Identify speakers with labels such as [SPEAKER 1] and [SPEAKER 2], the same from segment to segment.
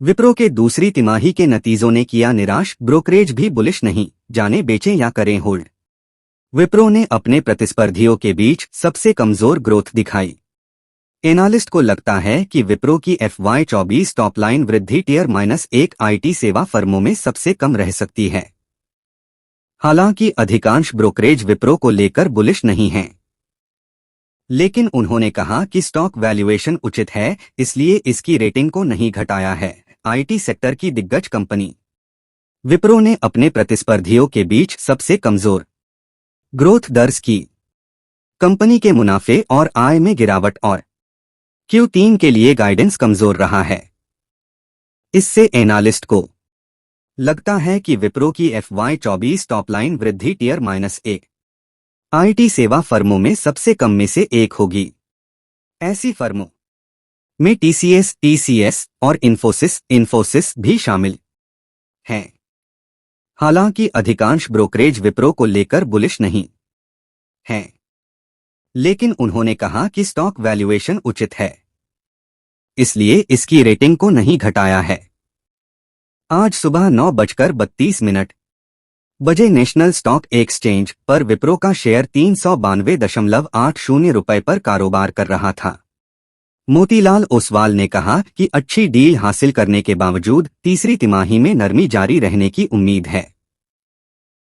[SPEAKER 1] विप्रो के दूसरी तिमाही के नतीजों ने किया निराश, ब्रोकरेज भी बुलिश नहीं, जाने बेचें या करें होल्ड। विप्रो ने अपने प्रतिस्पर्धियों के बीच सबसे कमजोर ग्रोथ दिखाई। एनालिस्ट को लगता है कि विप्रो की FY24 टॉपलाइन वृद्धि टियर -1 आईटी सेवा फर्मों में सबसे कम रह सकती है। हालांकि अधिकांश ब्रोकरेज विप्रो को लेकर बुलिश नहीं हैं, लेकिन उन्होंने कहा कि स्टॉक वैल्यूएशन उचित है, इसलिए इसकी रेटिंग को नहीं घटाया है। आईटी सेक्टर की दिग्गज कंपनी विप्रो ने अपने प्रतिस्पर्धियों के बीच सबसे कमजोर ग्रोथ दर्ज की। कंपनी के मुनाफे और आय में गिरावट और Q3 के लिए गाइडेंस कमजोर रहा है। इससे एनालिस्ट को लगता है कि विप्रो की FY24 टॉपलाइन वृद्धि टियर -1 आईटी सेवा फर्मों में सबसे कम में से एक होगी। ऐसी फर्मों में TCS और इन्फोसिस भी शामिल हैं। हालांकि अधिकांश ब्रोकरेज विप्रो को लेकर बुलिश नहीं हैं, लेकिन उन्होंने कहा कि स्टॉक वैल्यूएशन उचित है, इसलिए इसकी रेटिंग को नहीं घटाया है। आज सुबह 9:32 बजे नेशनल स्टॉक एक्सचेंज पर विप्रो का शेयर 392.80 रुपये पर कारोबार कर रहा था। मोतीलाल ओसवाल ने कहा कि अच्छी डील हासिल करने के बावजूद तीसरी तिमाही में नरमी जारी रहने की उम्मीद है।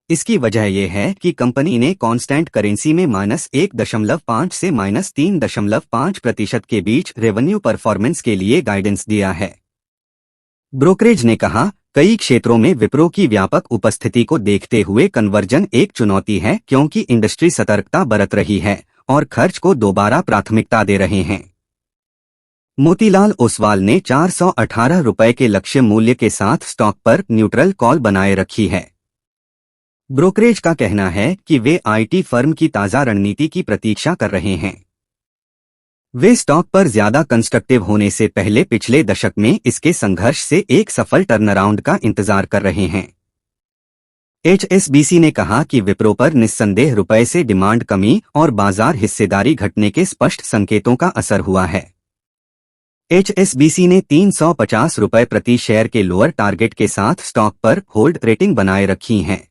[SPEAKER 1] इसकी वजह यह है कि कंपनी ने कांस्टेंट करेंसी में -1.5 से -3.5% के बीच रेवेन्यू परफॉर्मेंस के लिए गाइडेंस दिया है। ब्रोकरेज ने कहा, कई क्षेत्रों में विप्रो की व्यापक उपस्थिति को देखते हुए कन्वर्जन एक चुनौती है, क्योंकि इंडस्ट्री सतर्कता बरत रही है और खर्च को दोबारा प्राथमिकता दे रहे हैं। मोतीलाल ओसवाल ने 418 रुपये के लक्ष्य मूल्य के साथ स्टॉक पर न्यूट्रल कॉल बनाए रखी है। ब्रोकरेज का कहना है कि वे आईटी फर्म की ताज़ा रणनीति की प्रतीक्षा कर रहे हैं। वे स्टॉक पर ज्यादा कंस्ट्रक्टिव होने से पहले पिछले दशक में इसके संघर्ष से एक सफल टर्नअराउंड का इंतजार कर रहे हैं। HSBC ने कहा कि विप्रो पर निस्संदेह रुपये से डिमांड कमी और बाजार हिस्सेदारी घटने के स्पष्ट संकेतों का असर हुआ है। HSBC ने 350 रुपये प्रति शेयर के लोअर टारगेट के साथ स्टॉक पर होल्ड रेटिंग बनाए रखी है।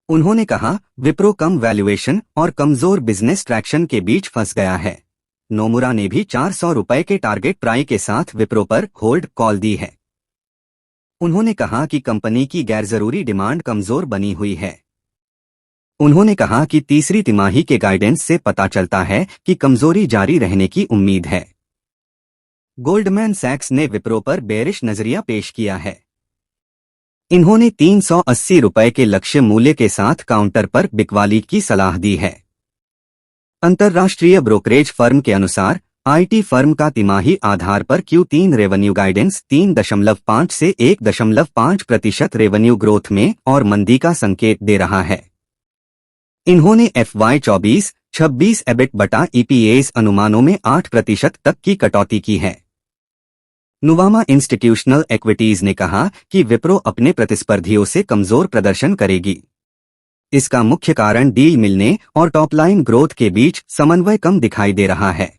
[SPEAKER 1] उन्होंने कहा, विप्रो कम वैल्यूएशन और कमजोर बिजनेस ट्रैक्शन के बीच फंस गया है। नोमुरा ने भी 400 रुपये के टारगेट प्राइस के साथ विप्रो पर होल्ड कॉल दी है। उन्होंने कहा कि कंपनी की गैरजरूरी डिमांड कमजोर बनी हुई है। उन्होंने कहा कि तीसरी तिमाही के गाइडेंस से पता चलता है कि कमजोरी जारी रहने की उम्मीद है। गोल्डमैन सैक्स ने विप्रो पर बेरिश नजरिया पेश किया है। इन्होंने 380 रुपये के लक्ष्य मूल्य के साथ काउंटर पर बिकवाली की सलाह दी है। अंतर्राष्ट्रीय ब्रोकरेज फर्म के अनुसार आईटी फर्म का तिमाही आधार पर Q3 रेवेन्यू गाइडेंस 3.5 से 1.5% रेवेन्यू ग्रोथ में और मंदी का संकेत दे रहा है। इन्होंने FY24-26 EBIT/EPS अनुमानों में 8% तक की कटौती की है। नुवामा इंस्टीट्यूशनल इक्विटीज ने कहा कि विप्रो अपने प्रतिस्पर्धियों से कमजोर प्रदर्शन करेगी। इसका मुख्य कारण डील मिलने और टॉपलाइन ग्रोथ के बीच समन्वय कम दिखाई दे रहा है।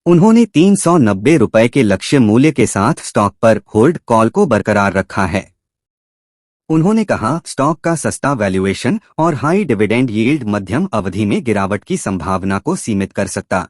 [SPEAKER 1] उन्होंने 390 रुपये के लक्ष्य मूल्य के साथ स्टॉक पर होल्ड कॉल को बरकरार रखा है। उन्होंने कहा, स्टॉक का सस्ता वैल्यूएशन और हाई डिविडेंड यील्ड मध्यम अवधि में गिरावट की संभावना को सीमित कर सकता